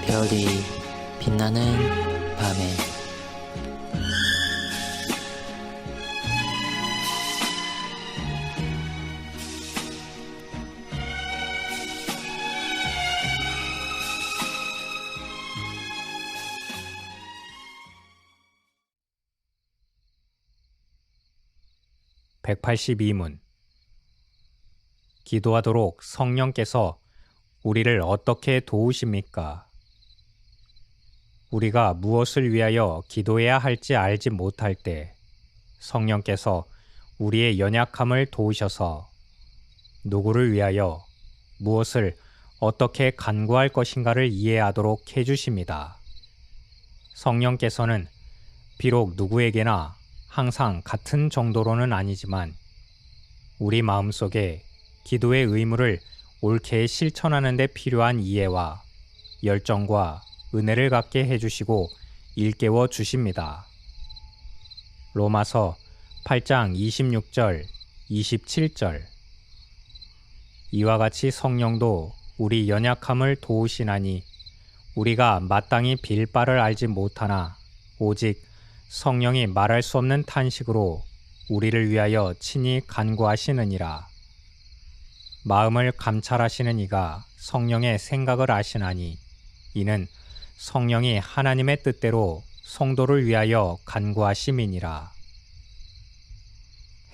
별이 빛나는 밤에 (182문) 기도하도록 성령께서 우리를 어떻게 도우십니까? 우리가 무엇을 위하여 기도해야 할지 알지 못할 때 성령께서 우리의 연약함을 도우셔서 누구를 위하여 무엇을 어떻게 간구할 것인가를 이해하도록 해주십니다. 성령께서는 비록 누구에게나 항상 같은 정도로는 아니지만 우리 마음속에 기도의 의무를 옳게 실천하는 데 필요한 이해와 열정과 은혜를 갖게 해주시고 일깨워 주십니다. 로마서 8장 26절, 27절. 이와 같이 성령도 우리 연약함을 도우시나니 우리가 마땅히 빌 바를 알지 못하나 오직 성령이 말할 수 없는 탄식으로 우리를 위하여 친히 간구하시느니라. 마음을 감찰하시는 이가 성령의 생각을 아시나니 이는 성령이 하나님의 뜻대로 성도를 위하여 간구하심이니라.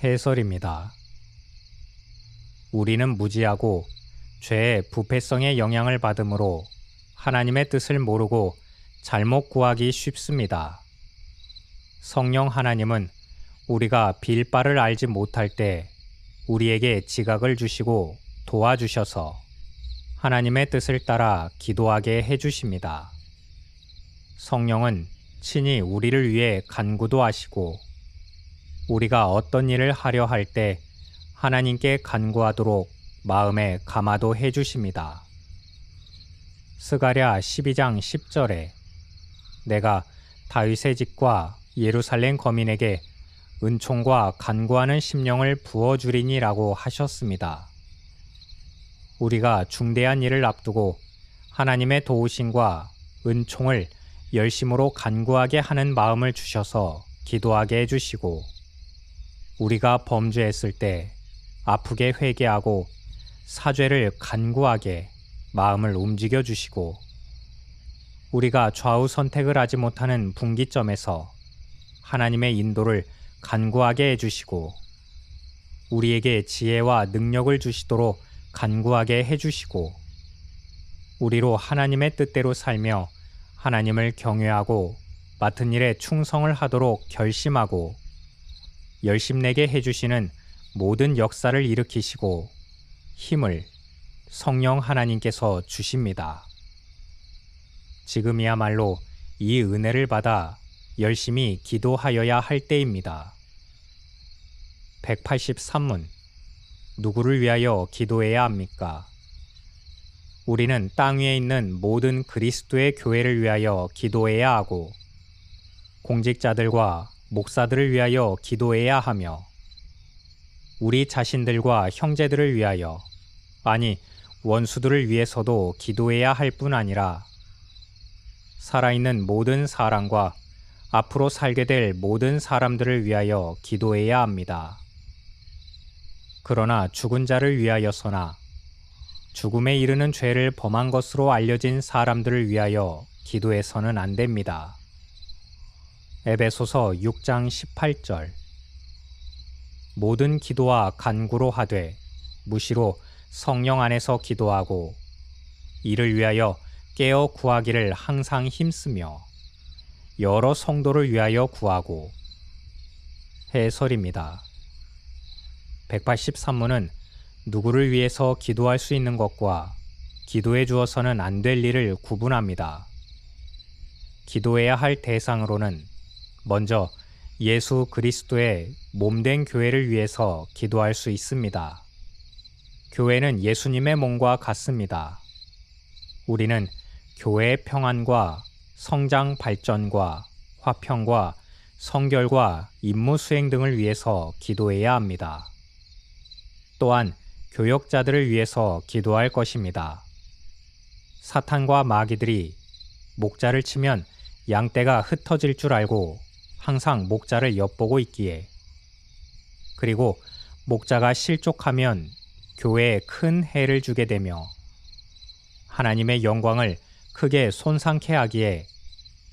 해설입니다. 우리는 무지하고 죄의 부패성의 영향을 받으므로 하나님의 뜻을 모르고 잘못 구하기 쉽습니다. 성령 하나님은 우리가 빌 바를 알지 못할 때 우리에게 지각을 주시고 도와주셔서 하나님의 뜻을 따라 기도하게 해주십니다. 성령은 친히 우리를 위해 간구도 하시고 우리가 어떤 일을 하려 할 때 하나님께 간구하도록 마음에 감화도 해주십니다. 스가랴 12장 10절에 내가 다윗의 집과 예루살렘 거민에게 은총과 간구하는 심령을 부어주리니라고 하셨습니다. 우리가 중대한 일을 앞두고 하나님의 도우심과 은총을 열심으로 간구하게 하는 마음을 주셔서 기도하게 해주시고 우리가 범죄했을 때 아프게 회개하고 사죄를 간구하게 마음을 움직여 주시고 우리가 좌우 선택을 하지 못하는 분기점에서 하나님의 인도를 간구하게 해주시고 우리에게 지혜와 능력을 주시도록 간구하게 해주시고 우리로 하나님의 뜻대로 살며 하나님을 경외하고 맡은 일에 충성을 하도록 결심하고 열심내게 해주시는 모든 역사를 일으키시고 힘을 성령 하나님께서 주십니다. 지금이야말로 이 은혜를 받아 열심히 기도하여야 할 때입니다. 183문. 누구를 위하여 기도해야 합니까? 우리는 땅 위에 있는 모든 그리스도의 교회를 위하여 기도해야 하고 공직자들과 목사들을 위하여 기도해야 하며 우리 자신들과 형제들을 위하여 아니 원수들을 위해서도 기도해야 할 뿐 아니라 살아있는 모든 사람과 앞으로 살게 될 모든 사람들을 위하여 기도해야 합니다. 그러나 죽은 자를 위하여서나 죽음에 이르는 죄를 범한 것으로 알려진 사람들을 위하여 기도해서는 안 됩니다. 에베소서 6장 18절. 모든 기도와 간구로 하되 무시로 성령 안에서 기도하고 이를 위하여 깨어 구하기를 항상 힘쓰며 여러 성도를 위하여 구하고. 해설입니다. 183문은 누구를 위해서 기도할 수 있는 것과 기도해 주어서는 안 될 일을 구분합니다. 기도해야 할 대상으로는 먼저 예수 그리스도의 몸된 교회를 위해서 기도할 수 있습니다. 교회는 예수님의 몸과 같습니다. 우리는 교회의 평안과 성장 발전과 화평과 성결과 임무 수행 등을 위해서 기도해야 합니다. 또한 교역자들을 위해서 기도할 것입니다. 사탄과 마귀들이 목자를 치면 양떼가 흩어질 줄 알고 항상 목자를 엿보고 있기에, 그리고 목자가 실족하면 교회에 큰 해를 주게 되며 하나님의 영광을 크게 손상케 하기에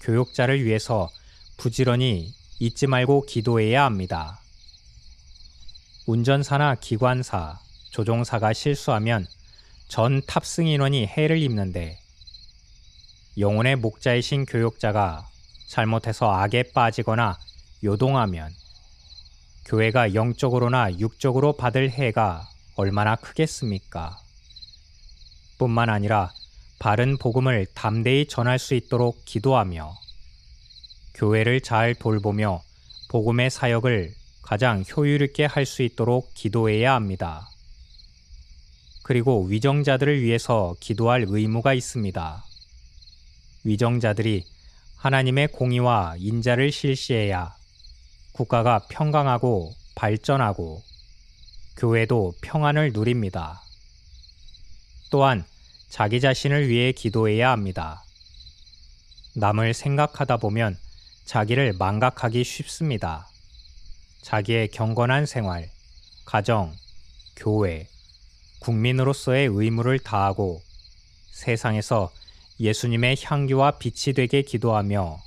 교육자를 위해서 부지런히 잊지 말고 기도해야 합니다. 운전사나 기관사, 조종사가 실수하면 전 탑승 인원이 해를 입는데, 영혼의 목자이신 교육자가 잘못해서 악에 빠지거나 요동하면 교회가 영적으로나 육적으로 받을 해가 얼마나 크겠습니까? 뿐만 아니라 바른 복음을 담대히 전할 수 있도록 기도하며 교회를 잘 돌보며 복음의 사역을 가장 효율 있게 할 수 있도록 기도해야 합니다. 그리고 위정자들을 위해서 기도할 의무가 있습니다. 위정자들이 하나님의 공의와 인자를 실시해야 국가가 평강하고 발전하고 교회도 평안을 누립니다. 또한 자기 자신을 위해 기도해야 합니다. 남을 생각하다 보면 자기를 망각하기 쉽습니다. 자기의 경건한 생활, 가정, 교회, 국민으로서의 의무를 다하고 세상에서 예수님의 향기와 빛이 되게 기도하며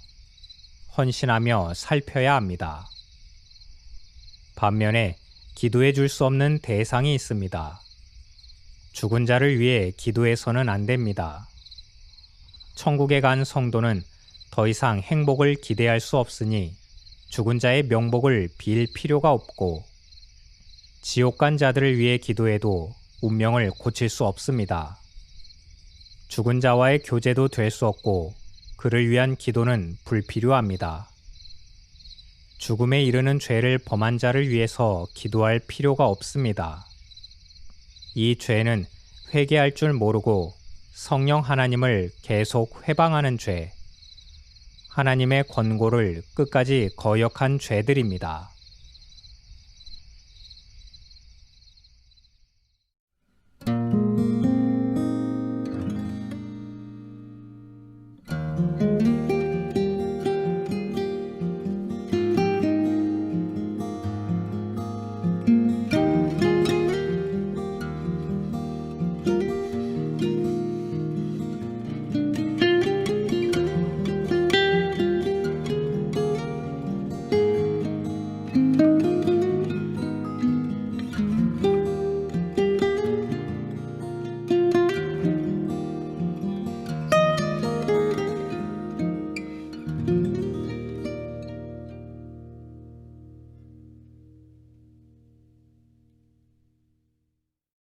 헌신하며 살펴야 합니다. 반면에 기도해 줄 수 없는 대상이 있습니다. 죽은 자를 위해 기도해서는 안 됩니다. 천국에 간 성도는 더 이상 행복을 기대할 수 없으니 죽은 자의 명복을 빌 필요가 없고, 지옥 간 자들을 위해 기도해도 운명을 고칠 수 없습니다. 죽은 자와의 교제도 될 수 없고 그를 위한 기도는 불필요합니다. 죽음에 이르는 죄를 범한 자를 위해서 기도할 필요가 없습니다. 이 죄는 회개할 줄 모르고 성령 하나님을 계속 회방하는 죄, 하나님의 권고를 끝까지 거역한 죄들입니다.